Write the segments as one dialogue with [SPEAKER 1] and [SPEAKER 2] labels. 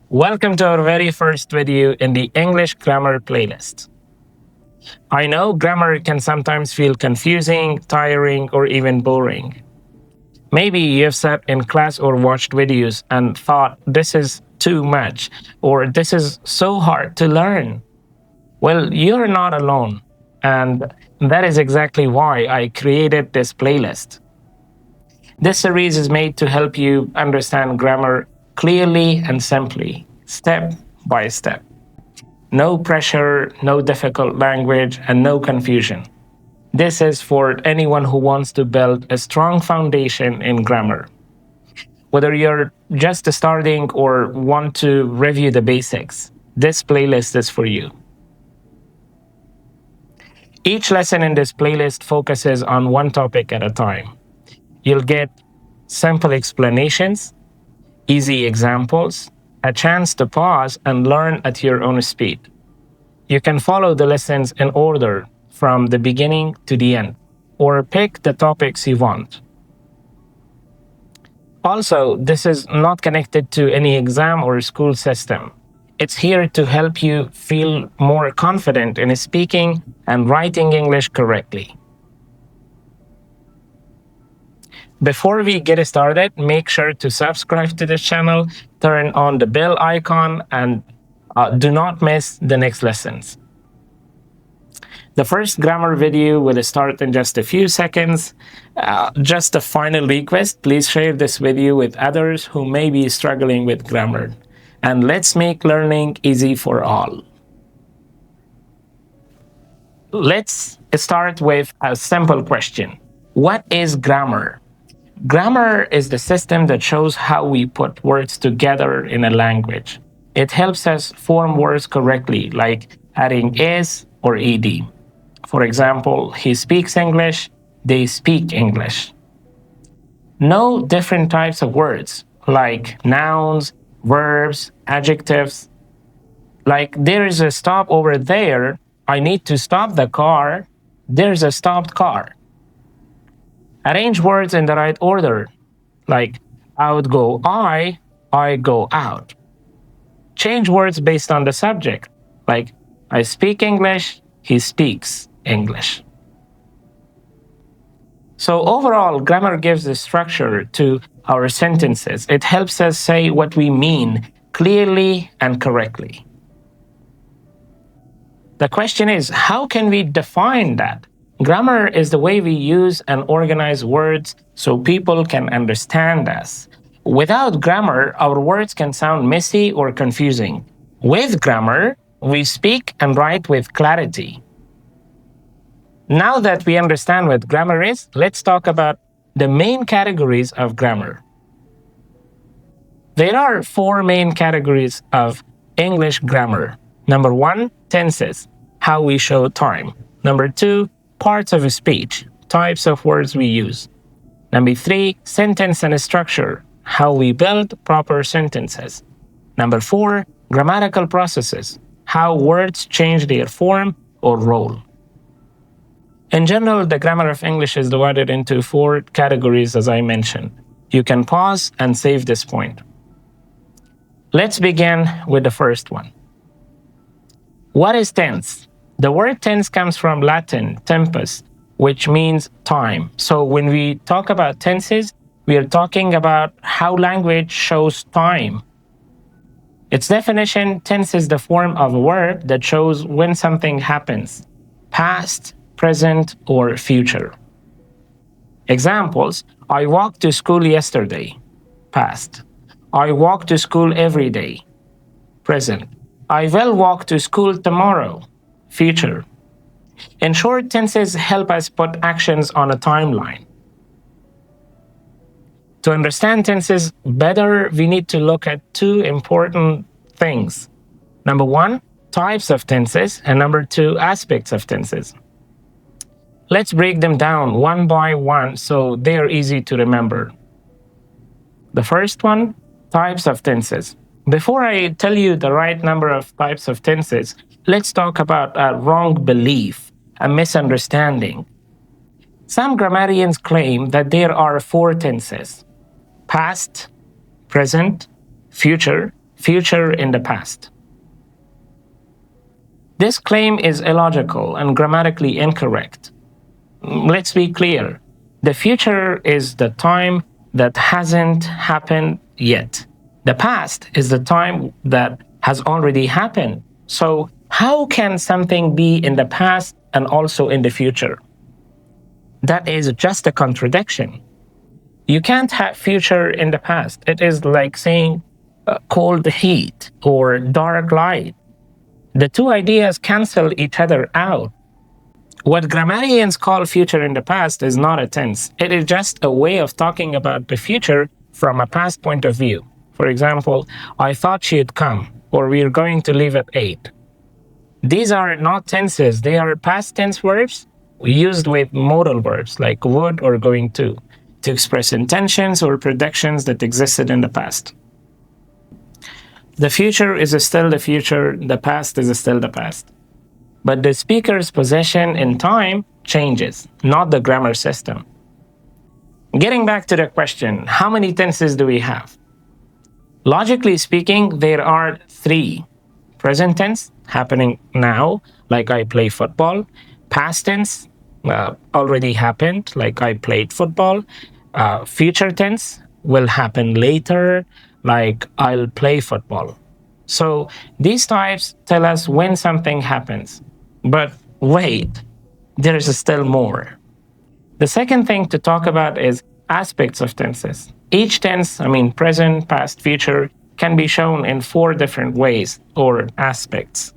[SPEAKER 1] Welcome to our very first video in the English grammar playlist. I know grammar can sometimes feel confusing, tiring, or even boring. Maybe you've sat in class or watched videos and thought this is too much or this is so hard to learn. Well, you're not alone, and that is exactly why I created this playlist. This series is made to help you understand grammar clearly and simply, step by step. No pressure, no difficult language, and no confusion. This is for anyone who wants to build a strong foundation in grammar. Whether you're just starting or want to review the basics, this playlist is for you. Each lesson in this playlist focuses on one topic at a time. You'll get simple explanations, easy examples, a chance to pause and learn at your own speed. You can follow the lessons in order from the beginning to the end, or pick the topics you want. Also, this is not connected to any exam or school system. It's here to help you feel more confident in speaking and writing English correctly. Before we get started, make sure to subscribe to this channel, turn on the bell icon, and do not miss the next lessons. The first grammar video will start in just a few seconds. Just a final request, please share this video with others who may be struggling with grammar. And let's make learning easy for all. Let's start with a simple question. What is grammar? Grammar is the system that shows how we put words together in a language. It helps us form words correctly, like adding is or ed. For example, he speaks English, they speak English. Know different types of words, like nouns, verbs, adjectives. Like there is a stop over there, I need to stop the car, there's a stopped car. Arrange words in the right order, like out go I go out. Change words based on the subject, like I speak English, he speaks English. So overall, grammar gives the structure to our sentences. It helps us say what we mean clearly and correctly. The question is, how can we define that? Grammar is the way we use and organize words so people can understand us. Without grammar, our words can sound messy or confusing. With grammar, we speak and write with clarity. Now that we understand what grammar is, let's talk about the main categories of grammar. There are 4 main categories of English grammar. Number 1, tenses, how we show time. Number 2, parts of a speech, types of words we use. Number 3, sentence and structure, how we build proper sentences. Number 4, grammatical processes, how words change their form or role. In general, the grammar of English is divided into 4 categories, as I mentioned. You can pause and save this point. Let's begin with the first one. What is tense? The word tense comes from Latin, tempus, which means time. So when we talk about tenses, we are talking about how language shows time. Its definition, tense is the form of a verb that shows when something happens, past, present, or future. Examples, I walked to school yesterday, past. I walk to school every day, present. I will walk to school tomorrow, future. In short, tenses help us put actions on a timeline. To understand tenses better, we need to look at 2 important things. Number 1, types of tenses, and number 2, aspects of tenses. Let's break them down one by one so they are easy to remember. The first one, types of tenses. Before I tell you the right number of types of tenses, let's talk about a wrong belief, a misunderstanding. Some grammarians claim that there are 4 tenses: past, present, future, future in the past. This claim is illogical and grammatically incorrect. Let's be clear. The future is the time that hasn't happened yet. The past is the time that has already happened. So, how can something be in the past and also in the future? That is just a contradiction. You can't have future in the past. It is like saying cold heat or dark light. The two ideas cancel each other out. What grammarians call future in the past is not a tense. It is just a way of talking about the future from a past point of view. For example, I thought she'd come, or we're going to leave at 8. These are not tenses, they are past tense verbs used with modal verbs like would or going to express intentions or predictions that existed in the past. The future is still the future, the past is still the past. But the speaker's position in time changes, not the grammar system. Getting back to the question, how many tenses do we have? Logically speaking, there are 3. Present tense, happening now, like I play football. Past tense, already happened, like I played football. Future tense will happen later, like I'll play football. So these types tell us when something happens. But wait, there is still more. The second thing to talk about is aspects of tenses. Each tense, present, past, future, can be shown in 4 different ways or aspects.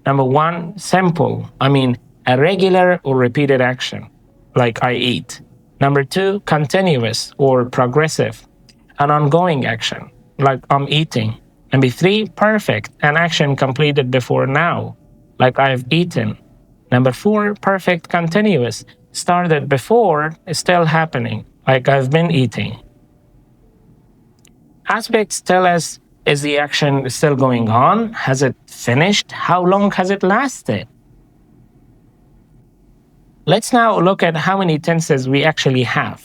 [SPEAKER 1] Number 1, simple, a regular or repeated action, like I eat. Number 2, continuous or progressive, an ongoing action, like I'm eating. Number 3, perfect, an action completed before now, like I've eaten. Number 4, perfect continuous, started before, is still happening, like I've been eating. Aspects tell us, is the action still going on? Has it finished? How long has it lasted? Let's now look at how many tenses we actually have.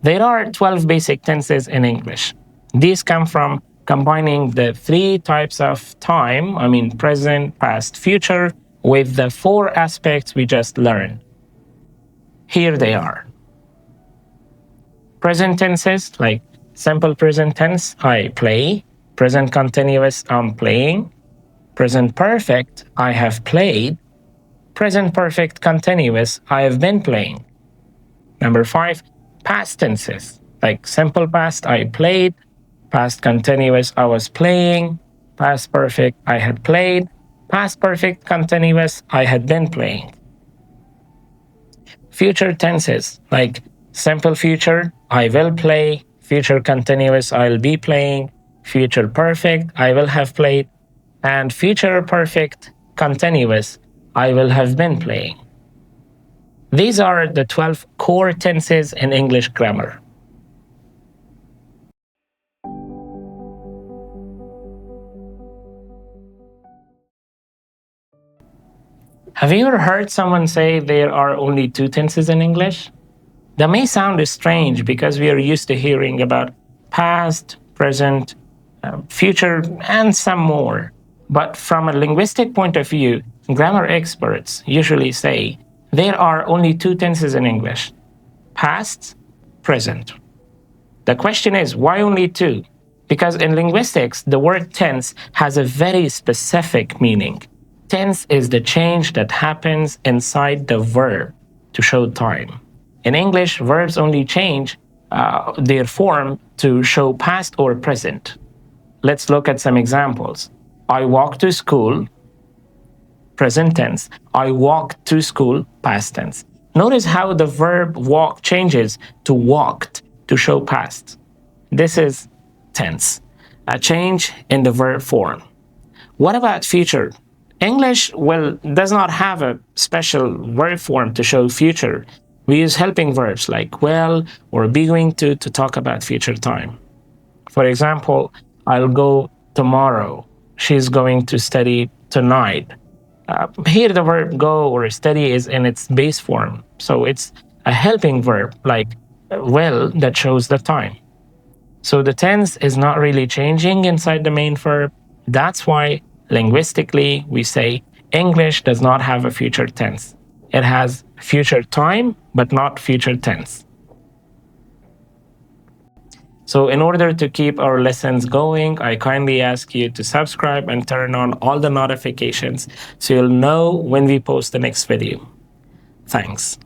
[SPEAKER 1] There are 12 basic tenses in English. These come from combining the 3 types of time, present, past, future, with the 4 aspects we just learned. Here they are. Present tenses, like simple present tense, I play. Present continuous, I'm playing. Present perfect, I have played. Present perfect continuous, I have been playing. Number 5, past tenses, like simple past, I played. Past continuous, I was playing. Past perfect, I had played. Past perfect continuous, I had been playing. Future tenses, like simple future, I will play. Future continuous, I'll be playing. Future perfect, I will have played. And future perfect continuous, I will have been playing. These are the 12 core tenses in English grammar. Have you ever heard someone say there are only 2 tenses in English? That may sound strange because we are used to hearing about past, present, future, and some more. But from a linguistic point of view, grammar experts usually say there are only 2 tenses in English: past, present. The question is, why only 2? Because in linguistics, the word tense has a very specific meaning. Tense is the change that happens inside the verb to show time. In English, verbs only change their form to show past or present. Let's look at some examples. I walk to school, present tense. I walked to school, past tense. Notice how the verb walk changes to walked to show past. This is tense, a change in the verb form. What about future? English, does not have a special verb form to show future. We use helping verbs like will or be going to talk about future time. For example, I'll go tomorrow. She's going to study tonight. Here the verb go or study is in its base form. So it's a helping verb like will that shows the time. So the tense is not really changing inside the main verb. That's why linguistically we say English does not have a future tense. It has future time, but not future tense. So in order to keep our lessons going, I kindly ask you to subscribe and turn on all the notifications so you'll know when we post the next video. Thanks.